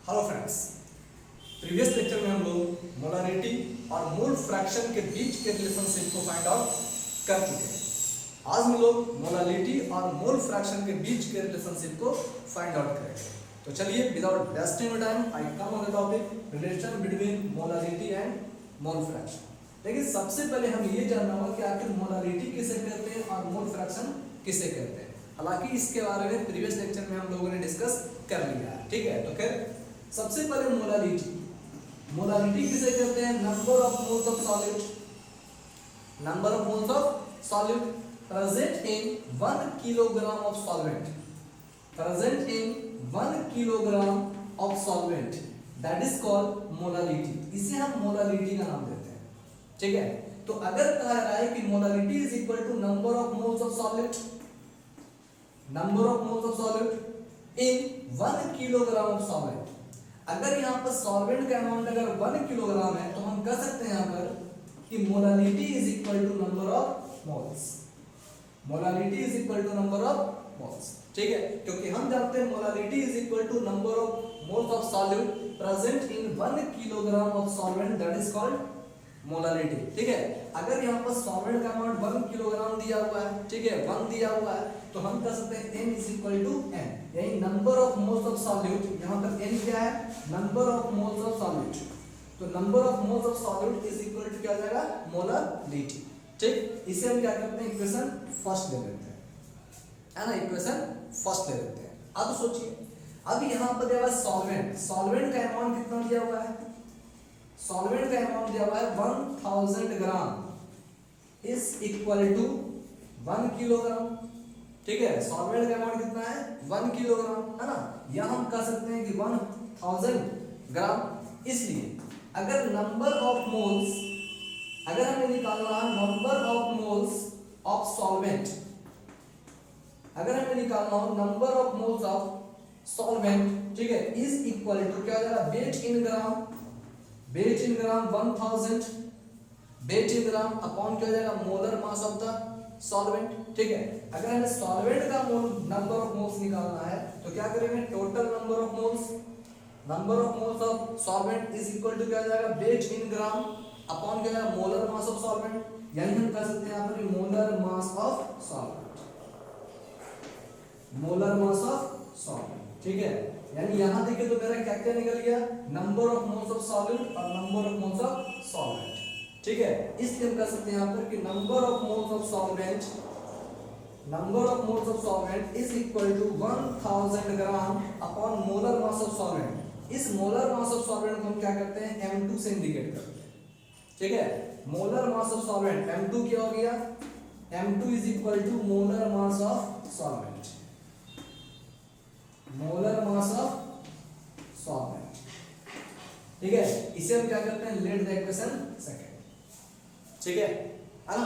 Hello friends, previous lecture में हम लोग मोलारिटी और मोल फ्रैक्शन के बीच के रिलेशनशिप को फाइंड आउट कर चुके हैं। आज हम लोग मोलारिटी और मोल फ्रैक्शन के बीच के रिलेशनशिप को फाइंड आउट करेंगे। तो चलिए without wasting time I come on the topic relation between molarity and mole fraction. लेकिन सबसे पहले हम ये जानना होगा कि आखिर मोलारिटी किसे कहते हैं और मोल फ्रैक्शन किसे कहते हैं। हालांकि इसके बारे में प्रीवियस लेक्चर में हम लोगों ने डिस्कस कर लिया है, ठीक है। तो फिर सबसे पहले मोलारिटी किसे कहते हैं? Number of moles of solid, number of moles of solid present in 1 kilogram of solvent, present in 1 kilogram of solvent, that is called molarity. इसे हम मोलारिटी का नाम देते हैं, ठीक है। तो अगर कहा रहा है कि molarity is equal to number of moles of solid, number of moles of solid in 1 kilogram of solvent, अगर यहाँ पर सॉल्वेंट का अमाउंट अगर 1 किलोग्राम है तो हम कह सकते हैं यहाँ पर कि molarity is equal to number of moles, molarity is equal to number of moles, ठीक है। क्योंकि हम जानते हैं molarity is equal to number of moles of solute present in 1 kilogram of solvent, that is called molarity, ठीक है। अगर यहाँ पर सॉल्वेंट का अमाउंट 1 किलोग्राम दिया हुआ है, ठीक है, 1 दिया हुआ है, तो हम कह सकते हैं n is equal to n, यानी number of moles of solute. यहाँ पर n क्या है? Number of moles of solute. तो number of moles of solute is equal to क्या हो जाएगा? मोलारिटी, ठीक। इसे हम क्या करते हैं? इक्वेशन फर्स्ट ले लेते हैं, है ना, इक्वेशन फर्स्ट ले लेते हैं। अब सोचिए, अब यहाँ पर दिया हुआ है सॉल्वेंट, सॉल्वेंट का अमाउंट कितना दिया हुआ है? सॉल्वेंट का अमाउंट दिया हुआ है 1000 gram is equal to 1 kilogram, ठीक है। सॉल्वेंट का अमाउंट कितना है? 1 किलोग्राम, है ना। या हम कह सकते हैं कि 1000 ग्राम। इसलिए अगर नंबर ऑफ मोल्स, अगर हमें निकालना है number of moles of solvent, अगर हमें निकालना हो number of moles of solvent, ठीक है, इज इक्वल टू क्या हो जाएगा? वेट इन ग्राम, वेट इन ग्राम 1000, वेट इन ग्राम अपॉन क्या हो जाएगा? Molar mass of the solvent, ठीक है। अगर हमें सॉल्वेंट का मोल नंबर ऑफ मोल्स निकालना है तो क्या करेंगे? Total number of moles, number of moles of solvent is equal to क्या हो जाएगा? वेट इन ग्राम अपॉन क्या है? मोलर मास ऑफ सॉल्वेंट, यानी हम कह सकते हैं यहां पर molar mass of solvent, molar mass of solvent, ठीक है। यानी यहां देखिए तो मेरा क्या क्या निकल गया? Number of moles of solvent और number of moles of solvent, ठीक है। इसलिए हम कह सकते हैं यहां पर कि number of moles of solvent, number of moles of solvent is equal to 1000 gram upon molar mass of solvent. इस मोलर मास ऑफ सॉल्वेंट को हम क्या करते हैं? m2 से इंडिकेट करते हैं, ठीक है। Molar mass of solvent m2 क्या हो गया? m2 is equal to molar mass of solvent, molar mass of solvent, ठीक है। इसे हम क्या करते हैं? लेट द इक्वेशन सेकंड, ठीक है ना।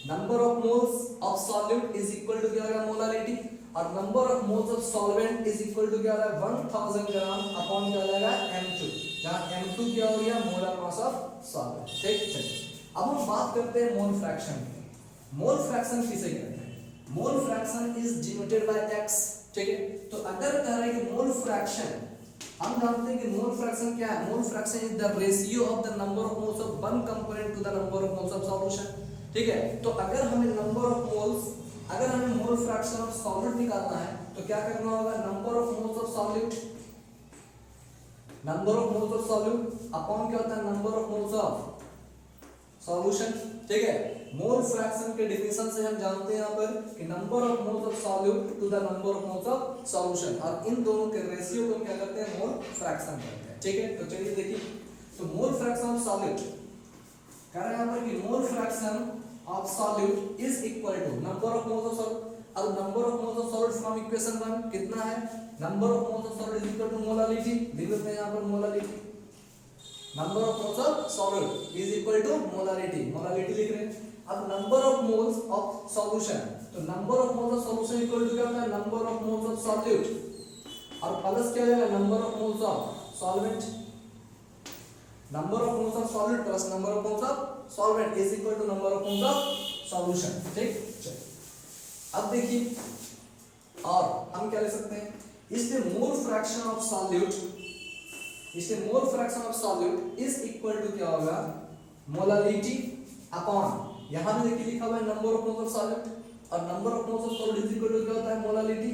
Number of moles of solute is equal to क्या होगा? मोलारिटी, और number of moles of solvent is equal to क्या होगा? 1000 ग्राम अपॉन क्या हो जाएगा? m2, जहां m2 क्या हो गया? मोलर मास ऑफ सॉल्वेंट, ठीक। चलिए अब हम बात करते हैं मोल फ्रैक्शन की। मोल फ्रैक्शन किसे कहते हैं? Mole fraction is denoted by x, ठीक है। तो अगर कह रहे हैं कि मोल फ्रैक्शन, हम जानते हैं कि मोल फ्रैक्शन क्या है? Mole fraction is the ratio of the number of moles of one component to the number of moles of solution, ठीक है। तो अगर हमें नंबर ऑफ मोल्स, अगर हमें मोल फ्रैक्शन ऑफ सॉल्यूट निकालना है तो क्या करना होगा? Number of moles of solute, number of moles of solute upon क्या होता है? Number of moles of solution, ठीक है। मोल फ्रैक्शन के डेफिनेशन से हम जानते हैं यहाँ पर कि number of moles of solute to the number of moles of solution, और इन दोनों के रेशियो को हम क्या करते हैं? मोल फ्रैक्शन कहते हैं, ठीक है। तो चलिए देखिए, तो मोल फ्रैक्शन ऑफ सॉल्यूट कह रहे हैं यहाँ पर कि mole fraction of solute is equal to number of moles of solute. अब number of moles of solute from equation 1 कितना है? Number of moles of solute is equal to molarity, लिख लेते हैं यहाँ पर molarity, number of moles of solute is equal to molarity, molarity लिख रहे हैं। अब number of moles of solution, तो number of moles of solution equal to क्या होता है? Number of moles of solute, और प्लस क्या हो जाएगा? Number of moles of solvent, number of moles of solute plus number of moles of solvent is equal to number of moles of solution, ठीक। चलिए अब देखिए, और हम क्या ले सकते हैं? इसलिए मोल फ्रैक्शन ऑफ सॉल्यूट इसलिए mole fraction of solute is equal to क्या होगा, मोलालिटी अपॉन, यहां भी देखिए लिखा हुआ है number of moles of solute, और number of moles of solute is equal to क्या होता है, मोलालिटी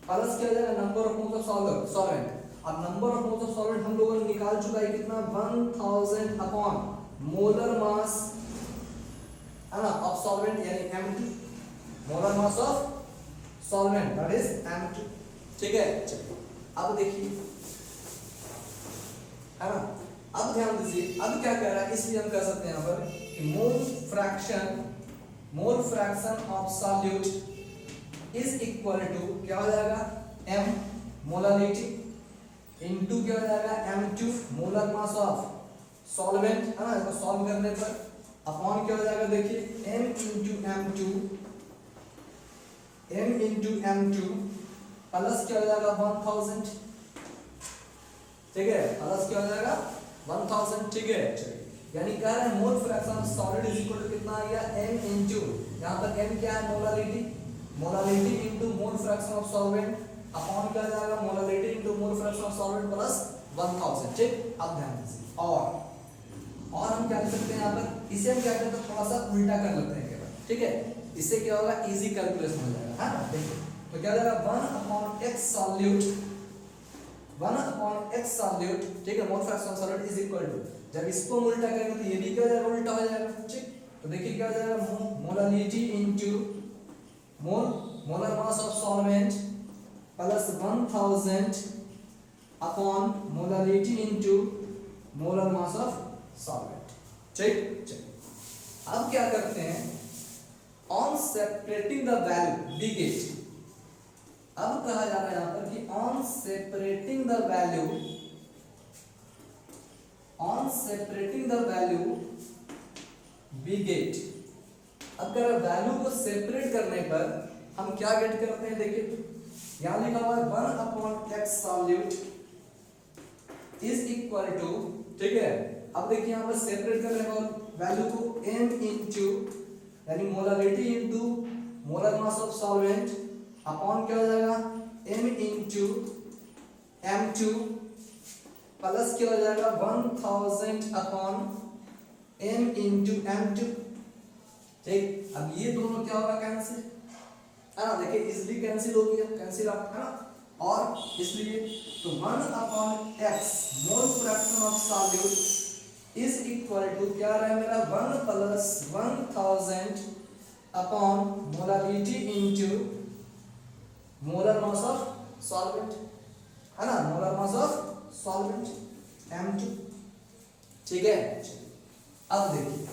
प्लस क्या हो जाएगा, number of moles of solvent. और number of moles of solvent हम लोगों ने निकाल चुका है कितना, 1000 अपॉन मोलर मास है ना ऑफ सॉल्वेंट, यानी M2, molar mass of solvent that is M2। ठीक है, चलिए अब देखिए, है ना, अब ध्यान दीजिए, अब क्या कर रहा है, इसलिए हम कह सकते हैं यहां पर कि mole fraction of solute is equal to क्या हो जाएगा, M मोलालिटी इनटू क्या हो जाएगा, M2 molar mass of solvent, है ना, इसको सॉल्व करने पर अपॉन क्या हो जाएगा, देखिए M इंटू M2 प्लस क्या हो जाएगा 1000, ठीक है, प्लस क्या हो जाएगा 1000, ठीक है। चलिए, यानी कह रहे हैं mole fraction of solid is equal to कितना आ गया, M इंटू, यहाँ पर M क्या है, molality into mole fraction of solvent upon क्या हो जाएगा, molality into mole fraction of solvent plus 1000। ठीक, अब ध्यान दीजिए, और हम क्या कर सकते हैं यहाँ पर, इसे हम क्या करते हैं, थोड़ा सा उल्टा कर लेते हैं केवल, ठीक है, इससे क्या होगा, इजी कैलकुलेशन हो जाएगा, है ना। देखिए तो क्या हो जाएगा, 1/x सॉल्यूट, ठीक है, mole fraction of solute is equal to, जब इसको हम उल्टा करेंगे तो ये भी क्या हो जाएगा, उल्टा हो जाएगा। ठीक, तो देखिए क्या हो जाएगा, molality into molar mass of solvent plus 1000 upon molality into molar mass of solvent. ठीक, अब क्या करते हैं, on separating the value D get, अब कहा जा रहा है यहां पर कि on separating the value we get, अब अगर वैल्यू को सेपरेट करने पर हम क्या गेट करते हैं, देखिए यहां लिखा हुआ है 1/x solute is equal to, ठीक है, अब देखिए यहां पर सेपरेट करने पर वैल्यू को m इंटू, यानी molarity into molar mass of solvent upon क्या हो जाएगा, m इंटू M2 प्लस क्या हो जाएगा 1000 अपॉन m इंटू M2। ठीक, अब ये दोनों क्या होगा, कैंसिल, है ना, देखिए इजीली कैंसिल हो गया, कैंसिल आप, है ना, और इसलिए तो 1/x mole fraction of solute is equal to क्या रहा है मेरा, 1 plus 1000 upon molarity into molar mass of solvent, है ना, molar mass of solvent M2। ठीक है, अब देखिए,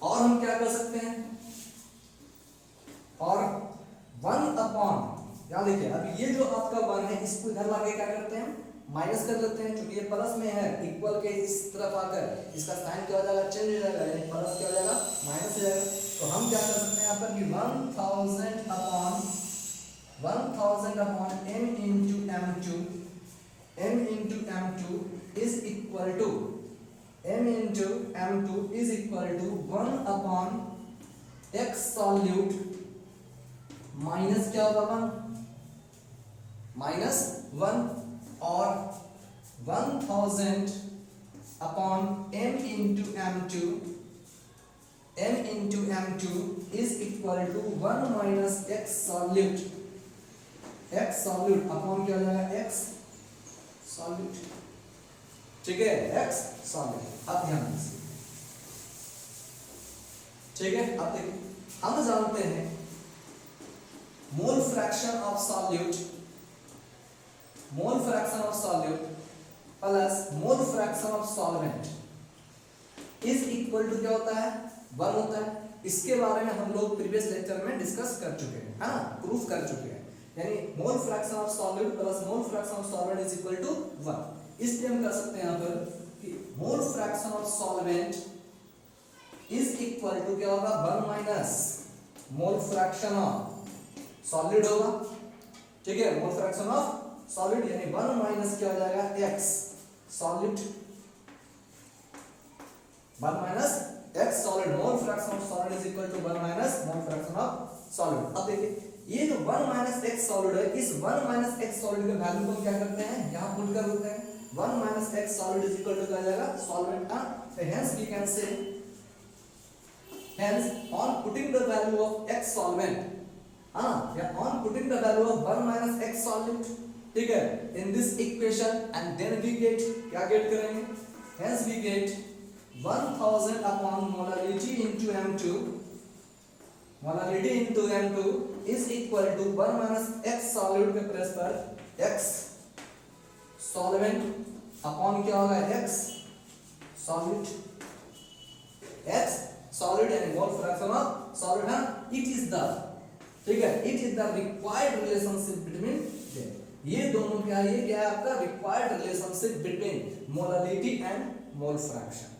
और हम क्या कर सकते हैं, और 1 अपॉन, यहां देखिए अब ये जो आपका 1 है इसको इधर लाके क्या करते हैं, माइनस कर लेते हैं, क्योंकि ये प्लस में है, इक्वल के इस तरफ आकर इसका साइन क्या हो जाएगा, चेंज हो जाएगा, यानी प्लस क्या हो जाएगा, माइनस हो जाएगा। तो हम क्या कर सकते हैं यहाँ पर कि 1000 upon m into M2 is equal to, m into M2 is equal to 1 upon x solute minus क्या होगा, -1 और 1000 upon m into M2 is equal to 1 minus x solute upon क्या हो जाएगा, x सॉल्यूट। ठीक है, x सॉल्यूट। अब ध्यान दीजिए, ठीक है, अब देखिए हम जानते हैं mole fraction of solute plus mole fraction of solvent is equal to क्या होता है, 1 होता है। इसके बारे में हम लोग प्रीवियस लेक्चर में डिस्कस कर चुके हैं, है ना, प्रूफ कर चुके हैं, यानी mole fraction of solute plus mole fraction of solvent is equal to 1। इसलिए हम कह सकते हैं यहां पर कि mole fraction of solvent is equal to क्या होगा, 1 minus mole fraction of solid होगा। ठीक है, मोल फ्रैक्शन ऑफ सॉलिड यानी 1 माइनस क्या हो जाएगा, x solid, 1 minus x solid, mole fraction of solid is equal to 1 minus mole fraction of solid. अब देखिए ये जो 1 माइनस एक्स सॉलिड है, इस 1 माइनस एक्स सॉलिड के वैल्यू को क्या करते हैं, यहाँ पुट कर देते हैं। 1 minus x solid is equal to क्या आ जाएगा, solvent. Hence we can say, hence on putting the value of x solvent, या on putting the value of 1 minus x solvent, ठीक है, in this equation and then we get, क्या get करेंगे, hence we get 1000 upon molarity into m2, molarity into m2 is equal to 1 minus x solid के place पर x solvent upon क्या होगा, x solid, x solid and mole fraction of solid है, it is the, ठीक है, it is the required relationship between them, ये दोनों क्या है, ये क्या है आपका required relationship between molality and mole fraction,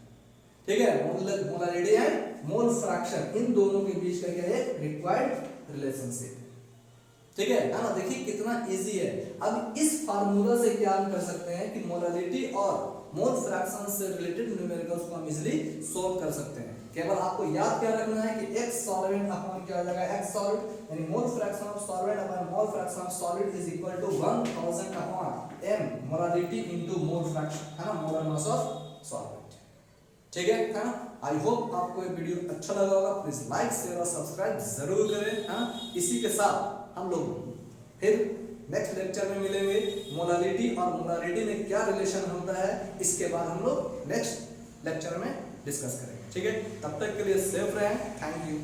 ठीक है, molality and mole fraction, इन दोनों के बीच का क्या है, required relationship, ठीक है ना। देखिए कितना इजी है। अब इस फार्मूला से क्या हम कर सकते हैं कि मोलालिटी और मोल फ्रैक्शन से रिलेटेड न्यूमेरिकल्स को हम इजीली सोल्व कर सकते हैं। केवल आपको याद क्या रखना है कि x सॉल्वेंट अपॉन क्या हो जाएगा, x सॉलिड, यानी mole fraction of solvent upon mole fraction of solid is equal to 1000 upon m molality into mole fraction, है ना, मोलर मास ऑफ सॉल्वेंट, ठीक है ना। आई होप आपको ये वीडियो अच्छा लगा होगा। प्लीज लाइक शेयर और सब्सक्राइब जरूर करें, है ना। इसी के साथ हम लोग फिर नेक्स्ट लेक्चर में मिलेंगे। मोलालिटी और मोलारिटी में क्या रिलेशन होता है, इसके बाद हम लोग नेक्स्ट लेक्चर में डिस्कस करेंगे, ठीक है। तब तक के लिए सेफ रहें, थैंक यू।